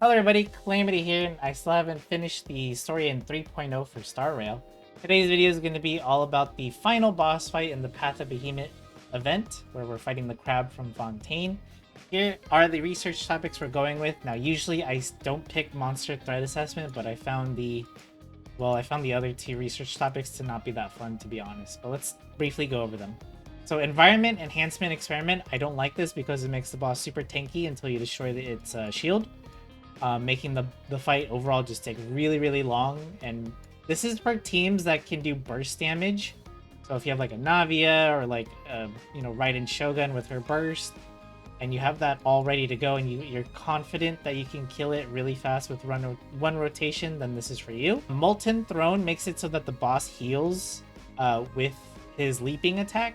Hello everybody, Calamity here, and I still haven't finished the story in 3.0 for Star Rail. Today's video is going to be all about the final boss fight in the Path of Behemoth event, where we're fighting the crab from Fontaine. Here are the research topics we're going with. Now usually I don't pick monster threat assessment, but I found the other two research topics to not be that fun, to be honest. But let's briefly go over them. So environment enhancement experiment, I don't like this because it makes the boss super tanky until you destroy its shield. Making the fight overall just take really long, and this is for teams that can do burst damage. So if you have like a Navia or like Raiden Shogun with her burst, and you have that all ready to go, and you're confident that you can kill it really fast with one rotation, then this is for you. Molten Throne makes it so that the boss heals with his leaping attack.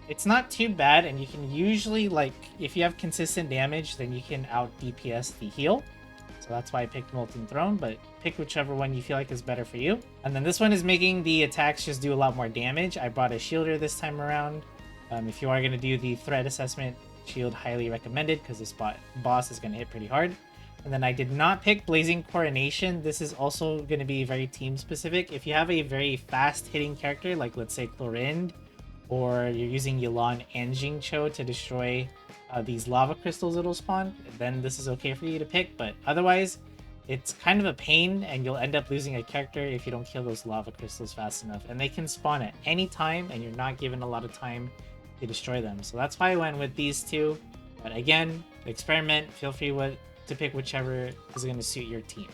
It's not too bad, and you can usually, like, if you have consistent damage, then you can out DPS the heal. So that's why I picked Molten Throne, but pick whichever one you feel like is better for you. And then this one is making the attacks just do a lot more damage. I brought a shielder this time around. If you are going to do the threat assessment, shield highly recommended because this boss is going to hit pretty hard. And then I did not pick Blazing Coronation. This is also going to be very team specific. If you have a very fast hitting character, like let's say Clorind, or you're using Yelan and Jingcho to destroy these lava crystals it'll spawn, then this is okay for you to pick. But otherwise, it's kind of a pain, and you'll end up losing a character if you don't kill those lava crystals fast enough. And they can spawn at any time, and you're not given a lot of time to destroy them. So that's why I went with these two. But again, experiment. Feel free to pick whichever is going to suit your team.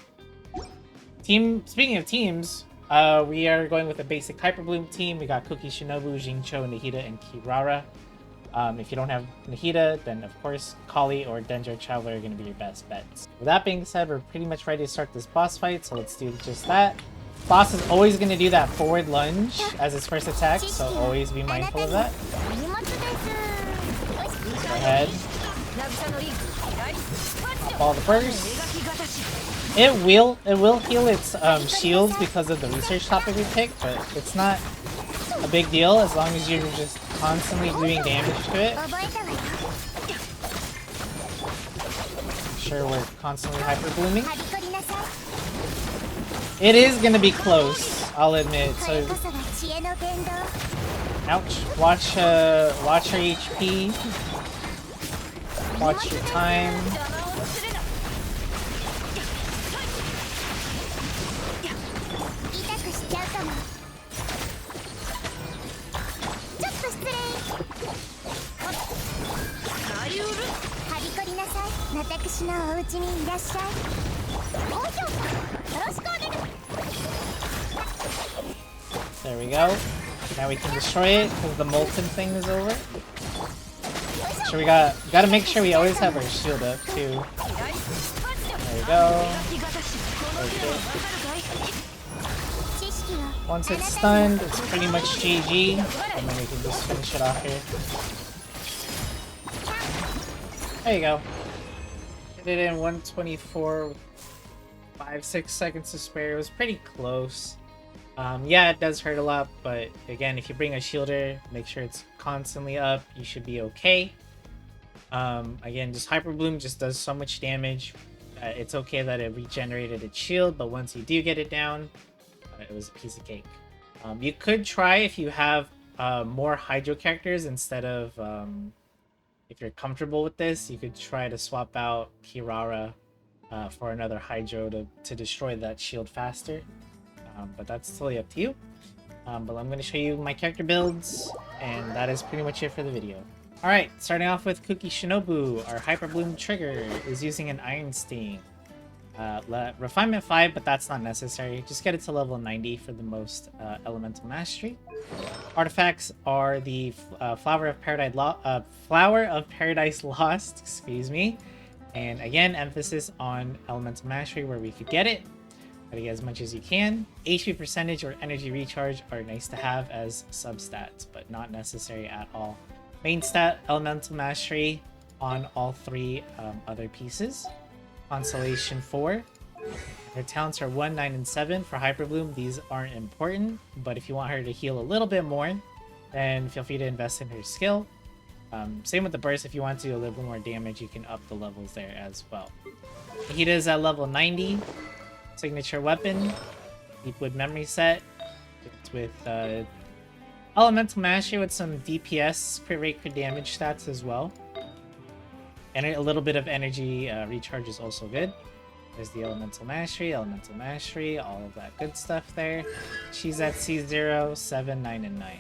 Speaking of teams, we are going with a basic Hyper Bloom team. We got Cookie Shinobu, Jingcho, Nahida, and Kirara. If you don't have Nahida, then of course Kali or Denjo Traveler are going to be your best bets. With that being said, we're pretty much ready to start this boss fight, so let's do just that. Boss is always going to do that forward lunge as its first attack, so always be mindful of that. Go ahead. Pop all the burst. It will heal its shields because of the research topic we picked, but it's not a big deal as long as you're just constantly doing damage to it. Make sure we're constantly hyper blooming. It is gonna be close, I'll admit. So, ouch! Watch her HP. Watch your time. There we go. Now we can destroy it because the molten thing is over. So we gotta make sure we always have our shield up too. There we go. Okay. Once it's stunned, it's pretty much GG, and then we can just finish it off here. There you go. Did it in 124, 5-6 seconds to spare. It was pretty close. Yeah, it does hurt a lot, but again, if you bring a shielder, make sure it's constantly up. You should be okay. Again, just Hyper Bloom just does so much damage. It's okay that it regenerated its shield, but once you do get it down, it was a piece of cake. You could try if you have more Hydro characters instead of... if you're comfortable with this, you could try to swap out Kirara for another Hydro to destroy that shield faster. But that's totally up to you. But I'm going to show you my character builds, and that is pretty much it for the video. Alright, starting off with Cookie Shinobu, our Hyper Bloom trigger is using an Iron Sting. Refinement 5, but that's not necessary. Just get it to level 90 for the most elemental mastery. Artifacts are the Flower of Paradise Lost, excuse me. And again, emphasis on elemental mastery where we could get it. Gotta get as much as you can. HP percentage or energy recharge are nice to have as substats, but not necessary at all. Main stat, elemental mastery on all three other pieces. Constellation 4. Her talents are 1, 9, and 7 for Hyper Bloom. These aren't important, but if you want her to heal a little bit more, then feel free to invest in her skill. Same with the burst. If you want to do a little bit more damage, you can up the levels there as well. He is at level 90. Signature weapon. Deepwood memory set. It's with elemental mastery with some DPS, crit rate, crit damage stats as well. And a little bit of energy recharge is also good. There's the elemental mastery, all of that good stuff there. She's at C0, 7, 9, and 9.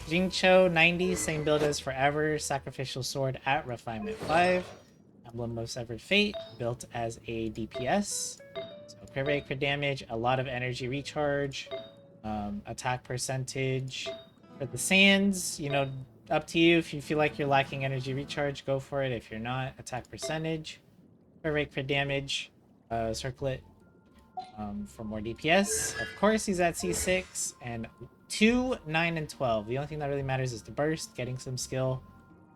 Jingcho, 90, same build as forever. Sacrificial sword at refinement 5. Emblem of Severed Fate, built as a DPS. So crit rate, crit damage, a lot of energy recharge, attack percentage. For the sands, you know, up to you. If you feel like you're lacking energy recharge, go for it. If you're not, attack percentage. Crit rate, crit damage, circlet for more DPS. Of course, he's at C6, and 2, 9, and 12. The only thing that really matters is the burst. Getting some skill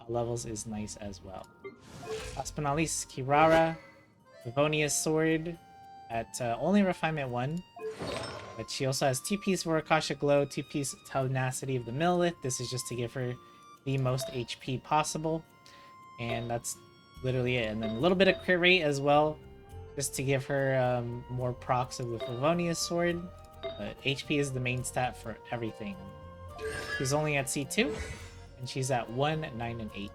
levels is nice as well. Last but not least, Kirara, Livonia's sword at only refinement 1. But she also has 2-piece Vorakasha Glow, 2-piece Tenacity of the Millith. This is just to give her the most HP possible. And that's literally it. And then a little bit of crit rate as well, just to give her more procs with Livonia's sword. But HP is the main stat for everything. She's only at C2, and she's at 1, 9, and 8.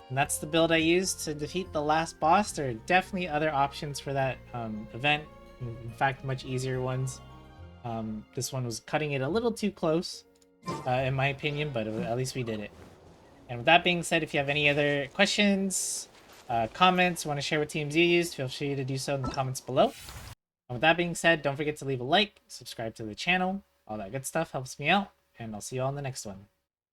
And that's the build I used to defeat the last boss. There are definitely other options for that event. In fact, much easier ones. This one was cutting it a little too close, in my opinion, but at least we did it. And with that being said, if you have any other questions, comments, want to share what teams you used, feel free to do so in the comments below. And with that being said, don't forget to leave a like, subscribe to the channel. All that good stuff helps me out, and I'll see you all in the next one.